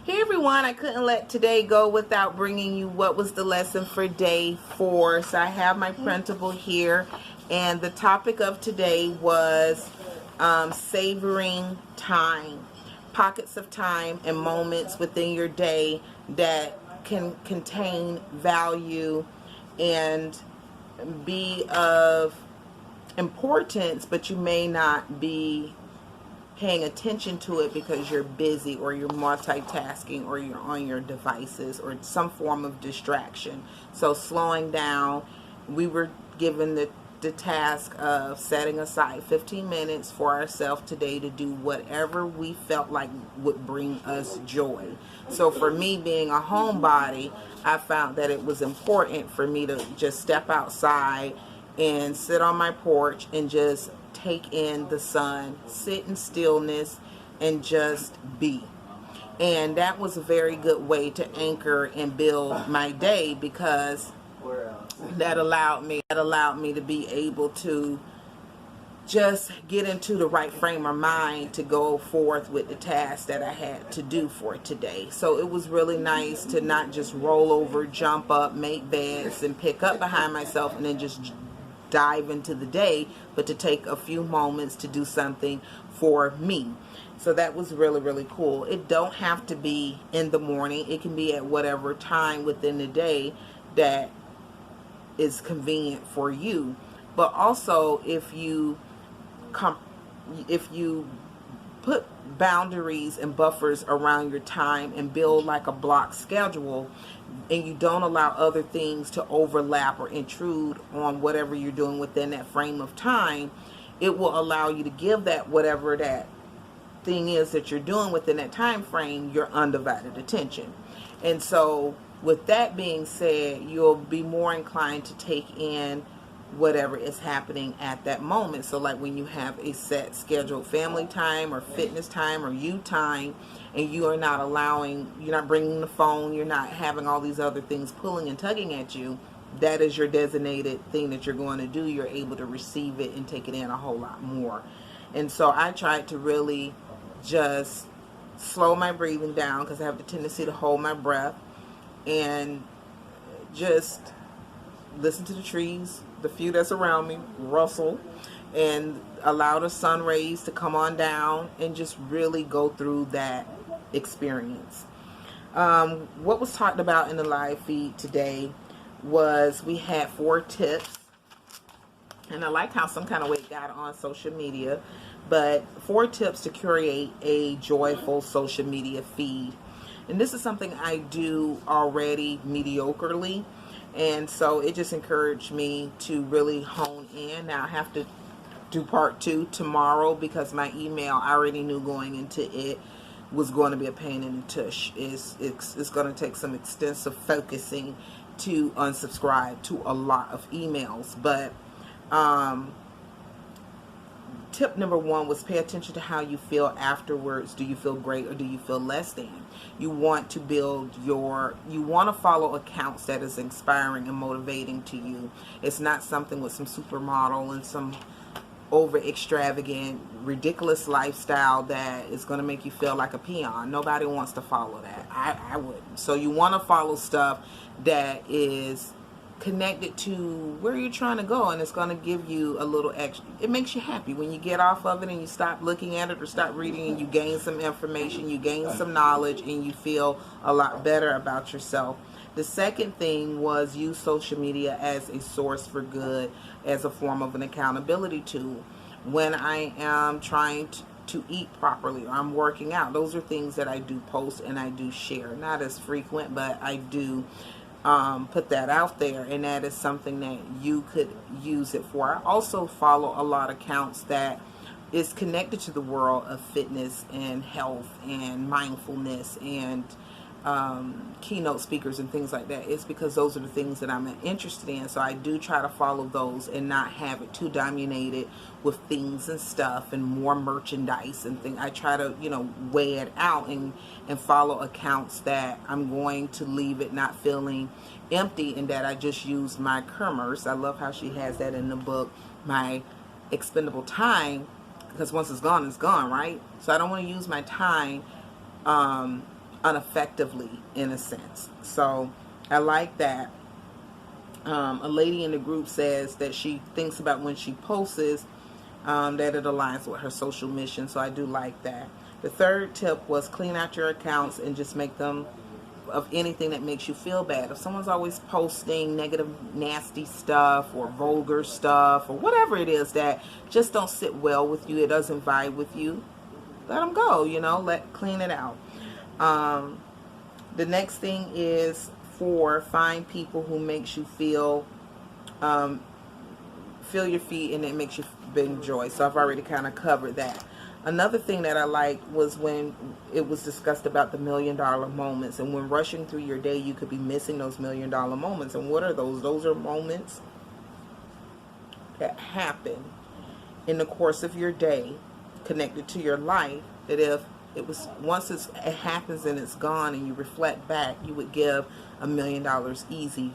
Hey everyone, I couldn't let today go without bringing you what was the lesson for day 4. So I have my printable here, and the topic of today was savoring time, pockets of time and moments within your day that can contain value and be of importance, but you may not be paying attention to it because you're busy or you're multitasking or you're on your devices or some form of distraction. So slowing down, we were given the task of setting aside 15 minutes for ourselves today to do whatever we felt like would bring us joy. So for me, being a homebody, I found that it was important for me to just step outside and sit on my porch and just take in the sun, sit in stillness, and just be. And that was a very good way to anchor and build my day, because that allowed me to be able to just get into the right frame of mind to go forth with the task that I had to do for today. So it was really nice to not just roll over, jump up, make beds, and pick up behind myself and then just dive into the day, but to take a few moments to do something for me. So that was really, really cool. It don't have to be in the morning. It can be at whatever time within the day that is convenient for you. But also, if you put boundaries and buffers around your time and build like a block schedule, and you don't allow other things to overlap or intrude on whatever you're doing within that frame of time, it will allow you to give that whatever that thing is that you're doing within that time frame your undivided attention. And so with that being said, you'll be more inclined to take in whatever is happening at that moment. So like when you have a set scheduled family time or fitness time or you time, and you are not you're not bringing the phone, you're not having all these other things pulling and tugging at you, that is your designated thing that you're going to do. You're able to receive it and take it in a whole lot more. And so I tried to really just slow my breathing down, because I have the tendency to hold my breath, and just listen to the trees, the few that's around me, rustle, and allow the sun rays to come on down, and just really go through that experience. What was talked about in the live feed today was we had 4 tips, and I like how some kind of way it got on social media, but 4 tips to create a joyful social media feed. And this is something I do already mediocrely, and so it just encouraged me to really hone in. Now I have to do part 2 tomorrow, because my email, I already knew going into it, was going to be a pain in the tush. It's going to take some extensive focusing to unsubscribe to a lot of emails. But tip number 1 was pay attention to how you feel afterwards. Do you feel great or do you feel less than? You want to you want to follow accounts that is inspiring and motivating to you. It's not something with some supermodel and some over extravagant, ridiculous lifestyle that is going to make you feel like a peon. Nobody wants to follow that. I wouldn't. So you want to follow stuff that is connected to where you're trying to go, and it's going to give you a little extra. It makes you happy when you get off of it and you stop looking at it or stop reading, and you gain some information, you gain some knowledge, and you feel a lot better about yourself. The second thing was use social media as a source for good, as a form of an accountability tool. When I am trying to eat properly or I'm working out, those are things that I do post and I do share. Not as frequent, but I do put that out there, and that is something that you could use it for. I also follow a lot of accounts that is connected to the world of fitness and health and mindfulness and keynote speakers and things like that. It's because those are the things that I'm interested in. So I do try to follow those and not have it too dominated with things and stuff and more merchandise and things. I try to, weigh it out and follow accounts that I'm going to leave it not feeling empty, and that I just use my commerce. I love how she has that in the book, my expendable time, because once it's gone, right? So I don't want to use my time ineffectively, in a sense. So I like that. A lady in the group says that she thinks about when she posts that it aligns with her social mission. So I do like that. The third tip was clean out your accounts and just make them of anything that makes you feel bad. If someone's always posting negative, nasty stuff or vulgar stuff or whatever it is that just don't sit well with you, it doesn't vibe with you, let them go, clean it out. The next thing is find people who makes you feel your feet and it makes you enjoy. So I've already kind of covered that. Another thing that I liked was when it was discussed about the $1 million moments, and when rushing through your day you could be missing those $1 million moments. And what are those? Those are moments that happen in the course of your day connected to your life, that if it was once it happens and it's gone and you reflect back, you would give $1 million easy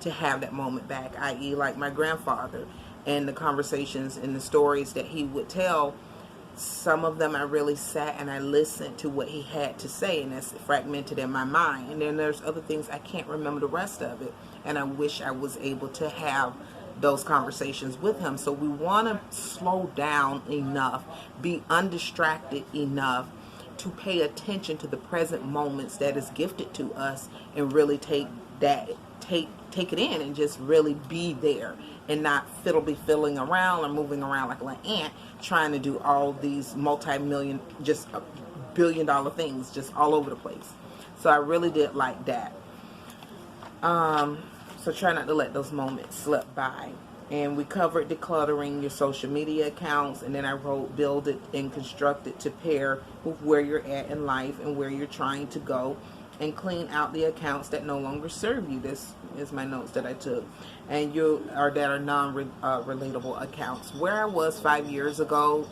to have that moment back. I.e., like my grandfather and the conversations and the stories that he would tell. Some of them I really sat and I listened to what he had to say, and that's fragmented in my mind. And then there's other things I can't remember the rest of it, and I wish I was able to have those conversations with him. So we want to slow down enough, be undistracted enough to pay attention to the present moments that is gifted to us, and really take it in and just really be there, and not fiddling around or moving around like an ant trying to do all these multi-million, just billion-dollar things just all over the place. So I really did like that. So try not to let those moments slip by. And we covered decluttering your social media accounts, and then I wrote build it and construct it to pair with where you're at in life and where you're trying to go, and clean out the accounts that no longer serve you. This is my notes that I took. And that are non-relatable accounts. Where I was 5 years ago,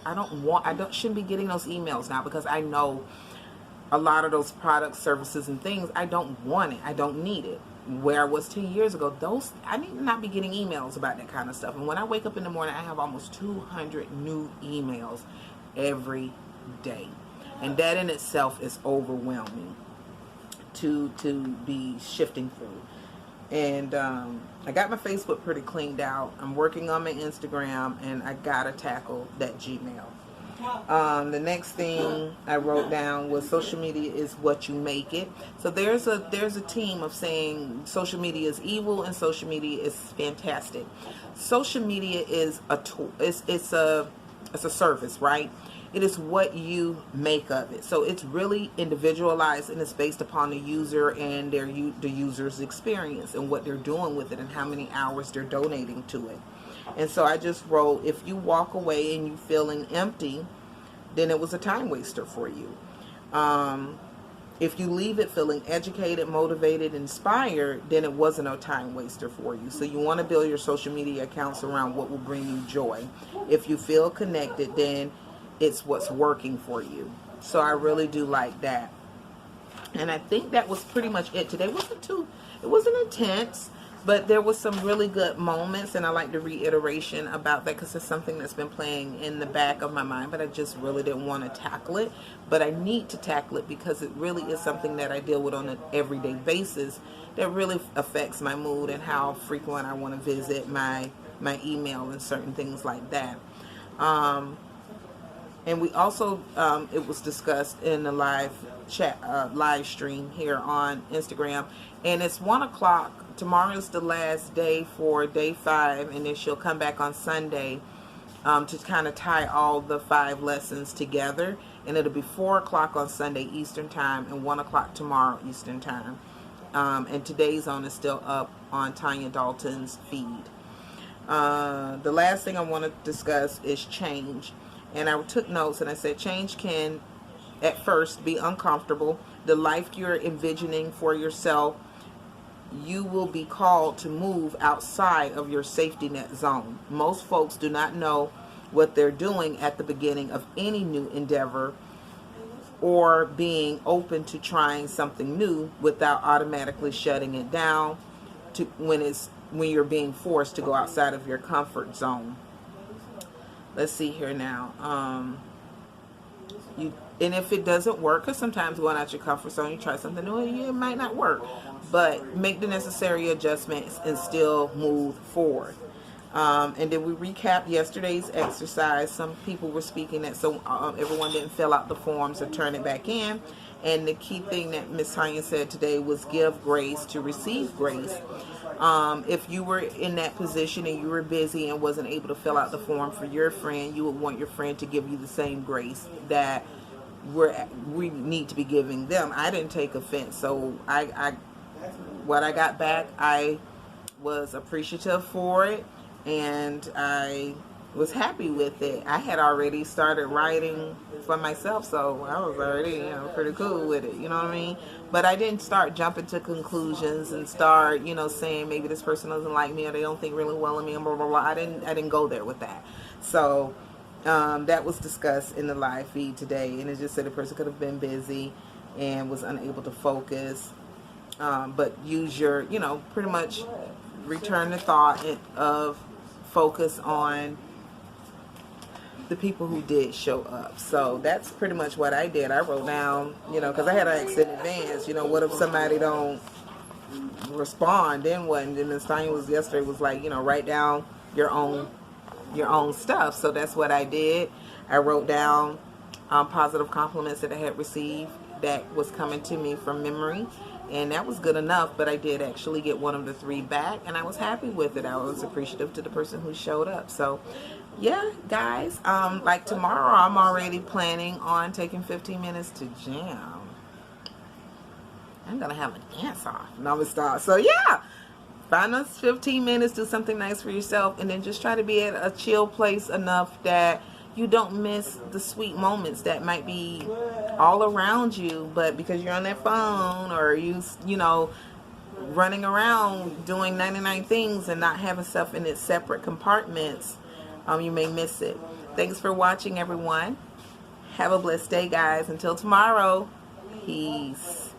shouldn't be getting those emails now, because I know a lot of those products, services, and things, I don't want it. I don't need it. Where I was 10 years ago, I need to not be getting emails about that kind of stuff. And when I wake up in the morning, I have almost 200 new emails every day. And that in itself is overwhelming to be shifting through. And I got my Facebook pretty cleaned out. I'm working on my Instagram, and I gotta tackle that Gmail. The next thing I wrote down was social media is what you make it. So there's a team of saying social media is evil and social media is fantastic. Social media is a tool. It's a service, right? It is what you make of it. So it's really individualized, and it's based upon the user and the user's experience and what they're doing with it and how many hours they're donating to it. And so I just wrote, if you walk away and you feeling empty, then it was a time waster for you. If you leave it feeling educated, motivated, inspired, then it wasn't a time waster for you. So you want to build your social media accounts around what will bring you joy. If you feel connected, then it's what's working for you. So I really do like that. And I think that was pretty much it today. It wasn't intense, but there was some really good moments, and I like the reiteration about that because it's something that's been playing in the back of my mind, but I just really didn't want to tackle it. But I need to tackle it because it really is something that I deal with on an everyday basis that really affects my mood and how frequent I want to visit my email and certain things like that. And we also, it was discussed in the live stream here on Instagram, and it's 1 o'clock. Tomorrow's the last day for day 5, and then she'll come back on Sunday to kind of tie all the 5 lessons together, and it'll be 4 o'clock on Sunday Eastern Time and 1 o'clock tomorrow Eastern Time. And today's on is still up on Tanya Dalton's feed. The last thing I want to discuss is change. And I took notes, and I said change can at first be uncomfortable. The life you're envisioning for yourself, you will be called to move outside of your safety net zone. Most folks do not know what they're doing at the beginning of any new endeavor, or being open to trying something new without automatically shutting it down when you're being forced to go outside of your comfort zone. Let's see here now. And if it doesn't work, because sometimes going out your comfort zone, you try something new, it might not work, but make the necessary adjustments and still move forward. And then we recapped yesterday's exercise. Some people were speaking that so everyone didn't fill out the forms or turn it back in. And the key thing that Miss Tanya said today was give grace to receive grace. If you were in that position and you were busy and wasn't able to fill out the form for your friend, you would want your friend to give you the same grace that we need to be giving them. I didn't take offense, so what I got back, I was appreciative for it, and I was happy with it. I had already started writing for myself, so I was already, pretty cool with it, you know what I mean? But I didn't start jumping to conclusions and start, saying maybe this person doesn't like me or they don't think really well of me and blah, blah, blah. I didn't go there with that. So that was discussed in the live feed today, and it just said the person could have been busy and was unable to focus. But use your, pretty much return the thought of focus on the people who did show up. So that's pretty much what I did. I wrote down, because I had to ask in advance, what if somebody don't respond, then what? And then Ms. Tanya yesterday was like, write down your own stuff. So that's what I did. I wrote down positive compliments that I had received that was coming to me from memory, and that was good enough. But I did actually get one of the 3 back, and I was happy with it. I was appreciative to the person who showed up. So yeah, guys, like tomorrow I'm already planning on taking 15 minutes to jam. I'm gonna have a dance off. No, I'm gonna start. So yeah, find us 15 minutes, do something nice for yourself, and then just try to be at a chill place enough that you don't miss the sweet moments that might be all around you, but because you're on that phone or you running around doing 99 things and not having stuff in its separate compartments, you may miss it. Thanks for watching, everyone. Have a blessed day, guys. Until tomorrow, peace.